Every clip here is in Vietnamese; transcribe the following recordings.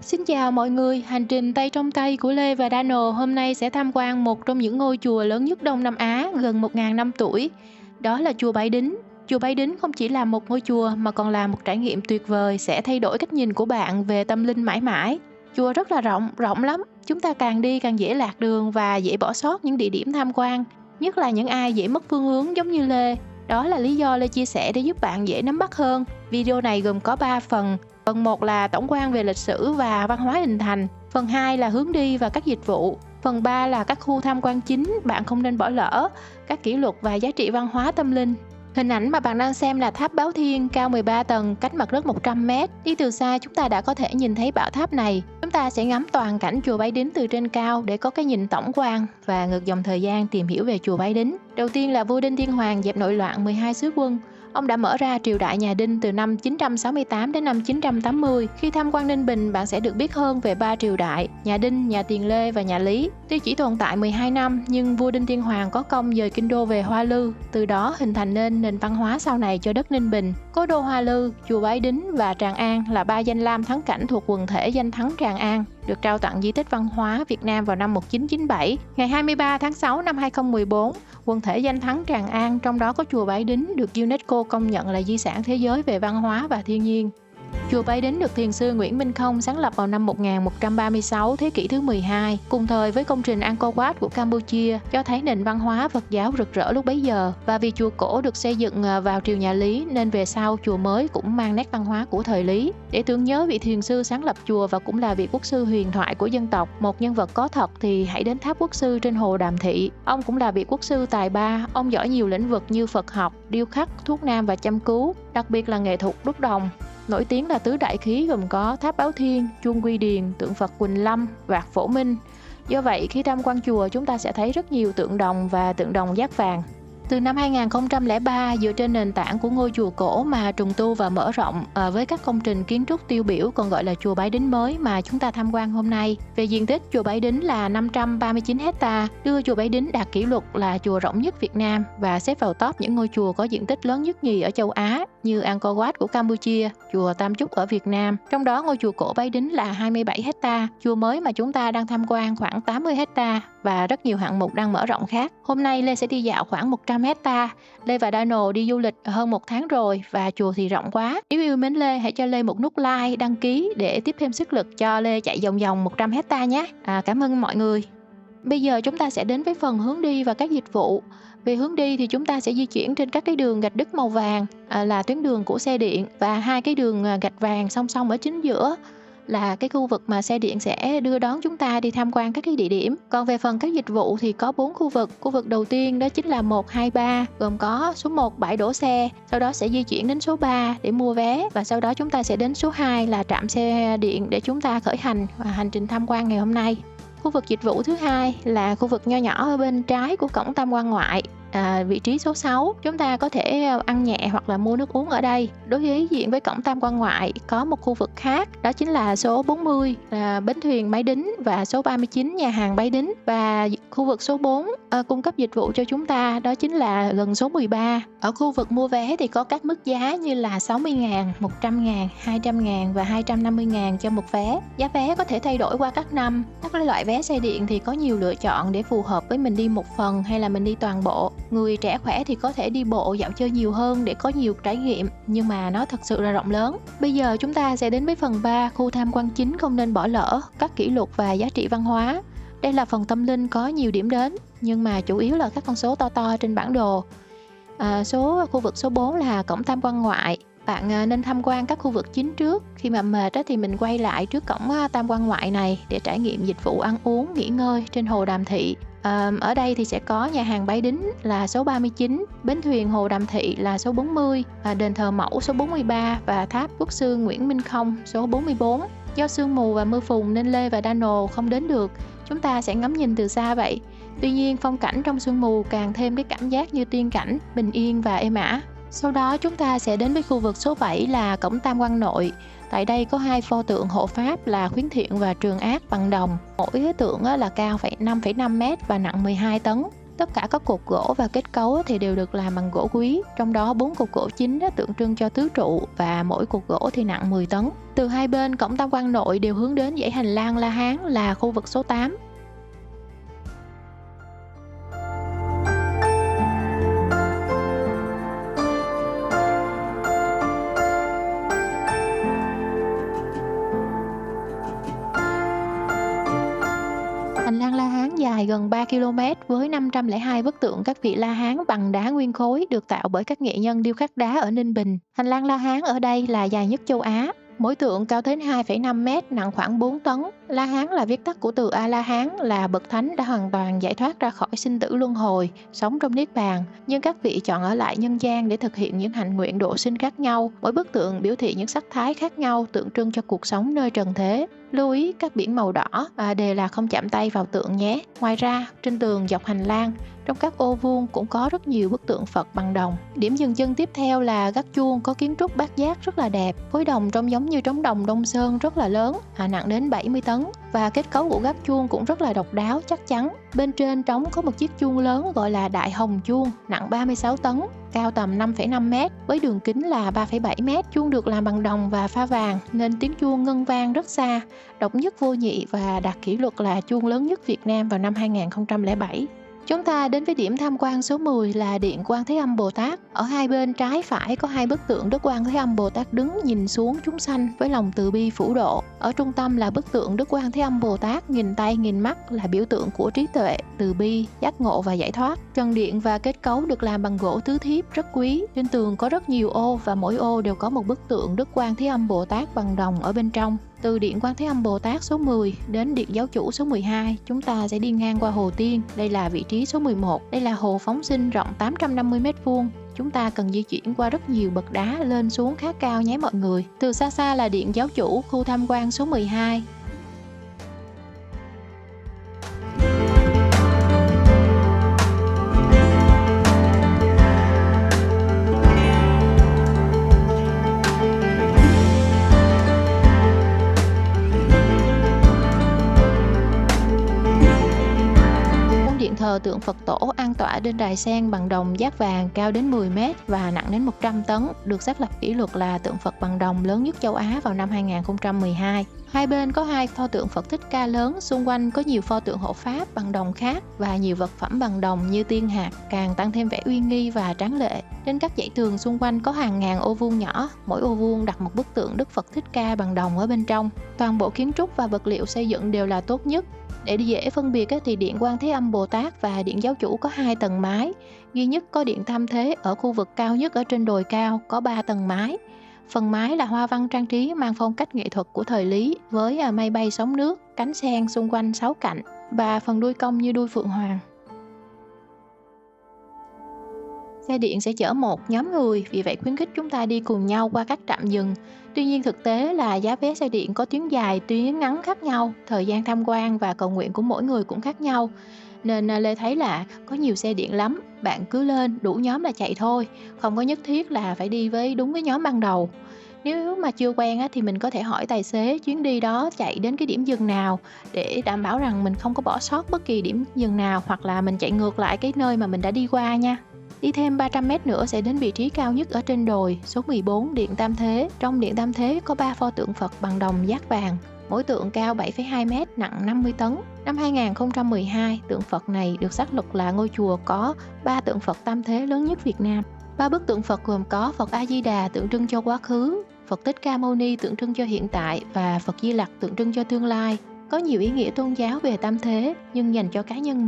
Xin chào mọi người, hành trình tay trong tay của Lê và Dano hôm nay sẽ tham quan một trong những ngôi chùa lớn nhất Đông Nam Á gần 1.000 năm tuổi. Đó là chùa Bái Đính. Chùa Bái Đính không chỉ là một ngôi chùa mà còn là một trải nghiệm tuyệt vời sẽ thay đổi cách nhìn của bạn về tâm linh mãi mãi. Chùa rất là rộng lắm. Chúng ta càng đi càng dễ lạc đường và dễ bỏ sót những địa điểm tham quan, nhất là những ai dễ mất phương hướng giống như Lê. Đó là lý do Lê chia sẻ để giúp bạn dễ nắm bắt hơn. Video này gồm có 3 phần. Phần 1 là tổng quan về lịch sử và văn hóa hình thành. Phần 2 là hướng đi và các dịch vụ. Phần 3 là các khu tham quan chính bạn không nên bỏ lỡ, các kỷ lục và giá trị văn hóa tâm linh. Hình ảnh mà bạn đang xem là tháp Báo Thiên cao 13 tầng, cách mặt đất 100 m. Đi từ xa chúng ta đã có thể nhìn thấy bảo tháp này. Chúng ta sẽ ngắm toàn cảnh chùa Bái Đính từ trên cao để có cái nhìn tổng quan và ngược dòng thời gian tìm hiểu về chùa Bái Đính. Đầu tiên là vua Đinh Tiên Hoàng dẹp nội loạn 12 sứ quân. Ông đã mở ra triều đại nhà Đinh từ năm 968 đến năm 980. Khi tham quan Ninh Bình, bạn sẽ được biết hơn về 3 triều đại, nhà Đinh, nhà Tiền Lê và nhà Lý. Tuy chỉ tồn tại 12 năm, nhưng vua Đinh Tiên Hoàng có công dời kinh đô về Hoa Lư, từ đó hình thành nên nền văn hóa sau này cho đất Ninh Bình. Cố đô Hoa Lư, chùa Bái Đính và Tràng An là 3 danh lam thắng cảnh thuộc quần thể danh thắng Tràng An, được trao tặng di tích văn hóa Việt Nam vào năm 1997. Ngày 23 tháng 6 năm 2014, quần thể danh thắng Tràng An, trong đó có chùa Bái Đính, được UNESCO công nhận là di sản thế giới về văn hóa và thiên nhiên. Chùa Bái Đính được thiền sư Nguyễn Minh Không sáng lập vào năm 1136, thế kỷ thứ 12, cùng thời với công trình Angkor Wat của Campuchia, cho thấy nền văn hóa Phật giáo rực rỡ lúc bấy giờ. Và vì chùa cổ được xây dựng vào triều nhà Lý, nên về sau chùa mới cũng mang nét văn hóa của thời Lý. Để tưởng nhớ vị thiền sư sáng lập chùa và cũng là vị quốc sư huyền thoại của dân tộc, một nhân vật có thật, thì hãy đến tháp quốc sư trên hồ Đàm Thị. Ông cũng là vị quốc sư tài ba, ông giỏi nhiều lĩnh vực như Phật học, điêu khắc, thuốc nam và chăm cứu, đặc biệt là nghệ thuật đúc đồng. Nổi tiếng là tứ đại khí gồm có tháp Báo Thiên, chuông Quy Điền, tượng Phật Quỳnh Lâm, vạc Phổ Minh. Do vậy, khi tham quan chùa, chúng ta sẽ thấy rất nhiều tượng đồng và tượng đồng dát vàng. Từ năm 2003, dựa trên nền tảng của ngôi chùa cổ mà trùng tu và mở rộng với các công trình kiến trúc tiêu biểu còn gọi là chùa Bái Đính mới mà chúng ta tham quan hôm nay. Về diện tích, chùa Bái Đính là 539 ha, đưa chùa Bái Đính đạt kỷ lục là chùa rộng nhất Việt Nam và xếp vào top những ngôi chùa có diện tích lớn nhất nhì ở châu Á như Angkor Wat của Campuchia, chùa Tam Chúc ở Việt Nam. Trong đó ngôi chùa cổ Bái Đính là 27 ha, chùa mới mà chúng ta đang tham quan khoảng 80 ha và rất nhiều hạng mục đang mở rộng khác. Hôm nay Lê sẽ đi dạo khoảng 100 ha. Lê và Dano đi du lịch hơn 1 tháng rồi và chùa thì rộng quá. Nếu yêu mến Lê, hãy cho Lê một nút like, đăng ký để tiếp thêm sức lực cho Lê chạy vòng vòng 100 ha nhé. Cảm ơn mọi người. Bây giờ chúng ta sẽ đến với phần hướng đi và các dịch vụ. Về hướng đi thì chúng ta sẽ di chuyển trên các cái đường gạch đứt màu vàng là tuyến đường của xe điện, và 2 cái đường gạch vàng song song ở chính giữa là cái khu vực mà xe điện sẽ đưa đón chúng ta đi tham quan các cái địa điểm. Còn về phần các dịch vụ thì có 4 khu vực. Khu vực đầu tiên đó chính là 1, 2, 3, gồm có số 1 bãi đổ xe, sau đó sẽ di chuyển đến số 3 để mua vé, và sau đó chúng ta sẽ đến số 2 là trạm xe điện để chúng ta khởi hành hành trình tham quan ngày hôm nay. Khu vực dịch vụ thứ hai là khu vực nho nhỏ ở bên trái của cổng tam quan ngoại, vị trí số 6. Chúng ta có thể ăn nhẹ hoặc là mua nước uống ở đây. Đối diện với cổng tam quan ngoại có một khu vực khác, đó chính là số 40 là bến thuyền Bái Đính, và số 39 nhà hàng Bái Đính, và khu vực số 4 cung cấp dịch vụ cho chúng ta đó chính là gần số 13. Ở khu vực mua vé thì có các mức giá như là 60.000, 100.000, 200.000 và 250.000 cho một vé. Giá vé có thể thay đổi qua các năm. Các loại vé xe điện thì có nhiều lựa chọn để phù hợp với mình đi một phần hay là mình đi toàn bộ. Người trẻ khỏe thì có thể đi bộ dạo chơi nhiều hơn để có nhiều trải nghiệm, nhưng mà nó thật sự là rộng lớn. Bây giờ chúng ta sẽ đến với phần 3, khu tham quan chính không nên bỏ lỡ, các kỷ lục và giá trị văn hóa. Đây là phần tâm linh có nhiều điểm đến, nhưng mà chủ yếu là các con số to to trên bản đồ. Khu vực số 4 là cổng tham quan ngoại. Bạn nên tham quan các khu vực chính trước. Khi mà mệt thì mình quay lại trước cổng tam quan ngoại này để trải nghiệm dịch vụ ăn uống, nghỉ ngơi trên hồ Đàm Thị. Ở đây thì sẽ có nhà hàng Bái Đính là số 39, bến thuyền hồ Đàm Thị là số 40, đền thờ Mẫu số 43 và tháp quốc sư Nguyễn Minh Không số 44. Do sương mù và mưa phùn nên Lê và Dano không đến được. Chúng ta sẽ ngắm nhìn từ xa vậy. Tuy nhiên phong cảnh trong sương mù càng thêm cái cảm giác như tiên cảnh, bình yên và êm ả. Sau đó chúng ta sẽ đến với khu vực số 7 là cổng tam quan nội. Tại đây có 2 pho tượng hộ pháp là Khuyến Thiện và Trường Ác bằng đồng. Mỗi tượng là cao 5,5 m và nặng 12 tấn. Tất cả các cột gỗ và kết cấu thì đều được làm bằng gỗ quý, trong đó 4 cột gỗ chính tượng trưng cho tứ trụ và mỗi cột gỗ thì nặng 10 tấn. Từ hai bên cổng tam quan nội đều hướng đến dãy hành lang La Hán là khu vực số 8. Hành lang La Hán dài gần 3 km với 502 bức tượng các vị La Hán bằng đá nguyên khối được tạo bởi các nghệ nhân điêu khắc đá ở Ninh Bình. Hành lang La Hán ở đây là dài nhất châu Á. Mỗi tượng cao đến 2,5 m, nặng khoảng 4 tấn. La Hán là viết tắt của từ A-la-hán, là bậc thánh đã hoàn toàn giải thoát ra khỏi sinh tử luân hồi, sống trong niết bàn. Nhưng các vị chọn ở lại nhân gian để thực hiện những hạnh nguyện độ sinh khác nhau. Mỗi bức tượng biểu thị những sắc thái khác nhau tượng trưng cho cuộc sống nơi trần thế. Lưu ý các biển màu đỏ đều là không chạm tay vào tượng nhé. Ngoài ra, trên tường dọc hành lang, trong các ô vuông cũng có rất nhiều bức tượng Phật bằng đồng. Điểm dừng chân tiếp theo là gác chuông có kiến trúc bát giác rất là đẹp. Khối đồng trông giống như trống đồng Đông Sơn rất là lớn, nặng đến 70 tấn. Và kết cấu của gác chuông cũng rất là độc đáo, chắc chắn. Bên trên trống có một chiếc chuông lớn gọi là Đại Hồng Chuông, nặng 36 tấn, cao tầm 5,5 m, với đường kính là 3,7 m. Chuông được làm bằng đồng và pha vàng nên tiếng chuông ngân vang rất xa, độc nhất vô nhị và đạt kỷ lục là chuông lớn nhất Việt Nam vào năm 2007. Chúng ta đến với điểm tham quan số 10 là Điện Quan Thế Âm Bồ Tát. Ở hai bên trái phải có hai bức tượng Đức Quan Thế Âm Bồ Tát đứng nhìn xuống chúng sanh với lòng từ bi phổ độ. Ở trung tâm là bức tượng Đức Quan Thế Âm Bồ Tát nghìn tay nghìn mắt, là biểu tượng của trí tuệ, từ bi, giác ngộ và giải thoát. Trần điện và kết cấu được làm bằng gỗ tứ thiếp rất quý. Trên tường có rất nhiều ô và mỗi ô đều có một bức tượng Đức Quan Thế Âm Bồ Tát bằng đồng ở bên trong. Từ Điện Quan Thế Âm Bồ Tát số 10 đến Điện Giáo Chủ số 12, chúng ta sẽ đi ngang qua Hồ Tiên. Đây là vị trí số 11. Đây là hồ phóng sinh rộng 850 m². Chúng ta cần di chuyển qua rất nhiều bậc đá lên xuống khá cao nhé mọi người. Từ xa xa là Điện Giáo Chủ, khu tham quan số 12. Thờ tượng Phật tổ an tọa trên đài sen bằng đồng giác vàng cao đến 10 m và nặng đến 100 tấn, được xác lập kỷ lục là tượng Phật bằng đồng lớn nhất châu Á vào năm 2012. Hai bên có hai pho tượng Phật Thích Ca lớn, xung quanh có nhiều pho tượng hộ pháp bằng đồng khác và nhiều vật phẩm bằng đồng như tiên hạt, càng tăng thêm vẻ uy nghi và tráng lệ. Trên các dãy tường xung quanh có hàng ngàn ô vuông nhỏ, mỗi ô vuông đặt một bức tượng Đức Phật Thích Ca bằng đồng ở bên trong. Toàn bộ kiến trúc và vật liệu xây dựng đều là tốt nhất. Để dễ phân biệt thì Điện Quan Thế Âm Bồ Tát và Điện Giáo Chủ có 2 tầng mái. Duy nhất có Điện Tam Thế ở khu vực cao nhất ở trên đồi cao có 3 tầng mái. Phần mái là hoa văn trang trí mang phong cách nghệ thuật của thời Lý với mây bay sóng nước, cánh sen xung quanh 6 cạnh và phần đuôi cong như đuôi phượng hoàng. Xe điện sẽ chở một nhóm người, vì vậy khuyến khích chúng ta đi cùng nhau qua các trạm dừng. Tuy nhiên thực tế là giá vé xe điện có tuyến dài, tuyến ngắn khác nhau, thời gian tham quan và cầu nguyện của mỗi người cũng khác nhau. Nên Lê thấy là có nhiều xe điện lắm, bạn cứ lên đủ nhóm là chạy thôi, không có nhất thiết là phải đi với đúng cái nhóm ban đầu. Nếu mà chưa quen thì mình có thể hỏi tài xế chuyến đi đó chạy đến cái điểm dừng nào để đảm bảo rằng mình không có bỏ sót bất kỳ điểm dừng nào, hoặc là mình chạy ngược lại cái nơi mà mình đã đi qua nha. Đi thêm 300 m nữa sẽ đến vị trí cao nhất ở trên đồi, số 14 Điện Tam Thế. Trong Điện Tam Thế có 3 pho tượng Phật bằng đồng giác vàng, mỗi tượng cao 7,2 m, nặng 50 tấn. Năm 2012, tượng Phật này được xác lập là ngôi chùa có 3 tượng Phật Tam Thế lớn nhất Việt Nam. 3 bức tượng Phật gồm có Phật A Di Đà tượng trưng cho quá khứ, Phật Thích Ca Mâu Ni tượng trưng cho hiện tại và Phật Di Lặc tượng trưng cho tương lai. Có nhiều ý nghĩa tôn giáo về tam thế, nhưng dành cho cá nhân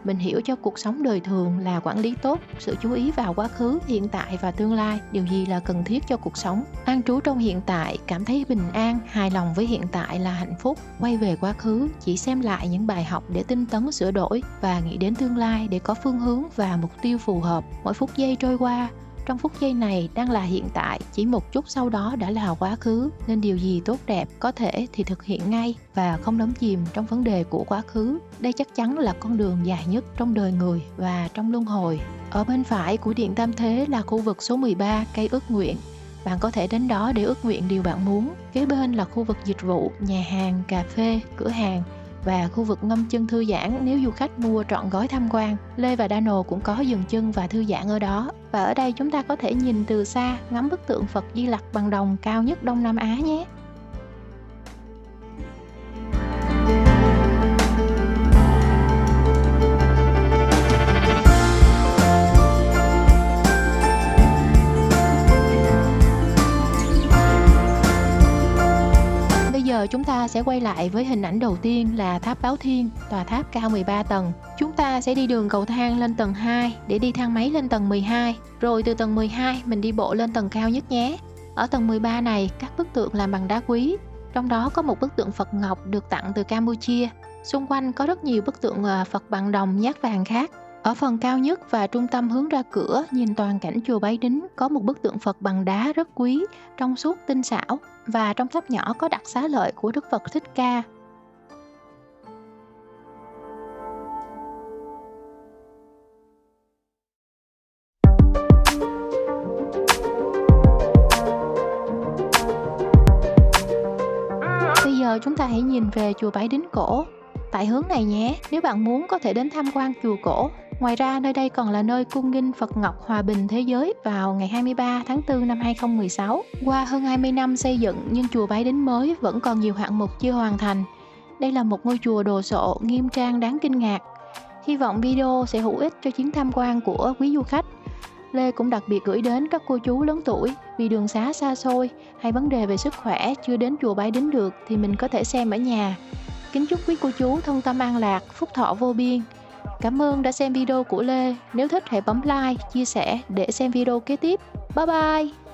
mình hiểu cho cuộc sống đời thường là quản lý tốt, sự chú ý vào quá khứ, hiện tại và tương lai, điều gì là cần thiết cho cuộc sống. An trú trong hiện tại, cảm thấy bình an, hài lòng với hiện tại là hạnh phúc. Quay về quá khứ, chỉ xem lại những bài học để tinh tấn sửa đổi và nghĩ đến tương lai để có phương hướng và mục tiêu phù hợp. Mỗi phút giây trôi qua, trong phút giây này đang là hiện tại, chỉ một chút sau đó đã là quá khứ, nên điều gì tốt đẹp có thể thì thực hiện ngay và không đắm chìm trong vấn đề của quá khứ. Đây chắc chắn là con đường dài nhất trong đời người và trong luân hồi. Ở bên phải của Điện Tam Thế là khu vực số 13, cây ước nguyện. Bạn có thể đến đó để ước nguyện điều bạn muốn. Kế bên là khu vực dịch vụ, nhà hàng, cà phê, cửa hàng và khu vực ngâm chân thư giãn nếu du khách mua trọn gói tham quan. Lê và Dano cũng có dừng chân và thư giãn ở đó. Và ở đây chúng ta có thể nhìn từ xa ngắm bức tượng Phật Di Lặc bằng đồng cao nhất Đông Nam Á nhé. Giờ chúng ta sẽ quay lại với hình ảnh đầu tiên là tháp Báo Thiên, tòa tháp cao 13 tầng. Chúng ta sẽ đi đường cầu thang lên tầng 2 để đi thang máy lên tầng 12. Rồi từ tầng 12 mình đi bộ lên tầng cao nhất nhé. Ở tầng 13 này các bức tượng làm bằng đá quý. Trong đó có một bức tượng Phật Ngọc được tặng từ Campuchia. Xung quanh có rất nhiều bức tượng Phật bằng đồng nhát vàng khác. Ở phần cao nhất và trung tâm hướng ra cửa nhìn toàn cảnh chùa Bái Đính có một bức tượng Phật bằng đá rất quý, trong suốt tinh xảo. Và trong tháp nhỏ có đặt xá lợi của Đức Phật Thích Ca. Bây giờ chúng ta hãy nhìn về chùa Bái Đính cổ tại hướng này nhé. Nếu bạn muốn có thể đến tham quan chùa cổ. Ngoài ra nơi đây còn là nơi cung nghinh Phật Ngọc Hòa Bình Thế Giới vào ngày 23 tháng 4 năm 2016. Qua hơn 20 năm xây dựng nhưng chùa Bái Đính mới vẫn còn nhiều hạng mục chưa hoàn thành. Đây là một ngôi chùa đồ sộ, nghiêm trang đáng kinh ngạc. Hy vọng video sẽ hữu ích cho chuyến tham quan của quý du khách. Lê cũng đặc biệt gửi đến các cô chú lớn tuổi vì đường xá xa xôi hay vấn đề về sức khỏe chưa đến chùa Bái Đính được thì mình có thể xem ở nhà. Kính chúc quý cô chú thân tâm an lạc, phúc thọ vô biên. Cảm ơn đã xem video của Lê. Nếu thích hãy bấm like, chia sẻ để xem video kế tiếp. Bye bye!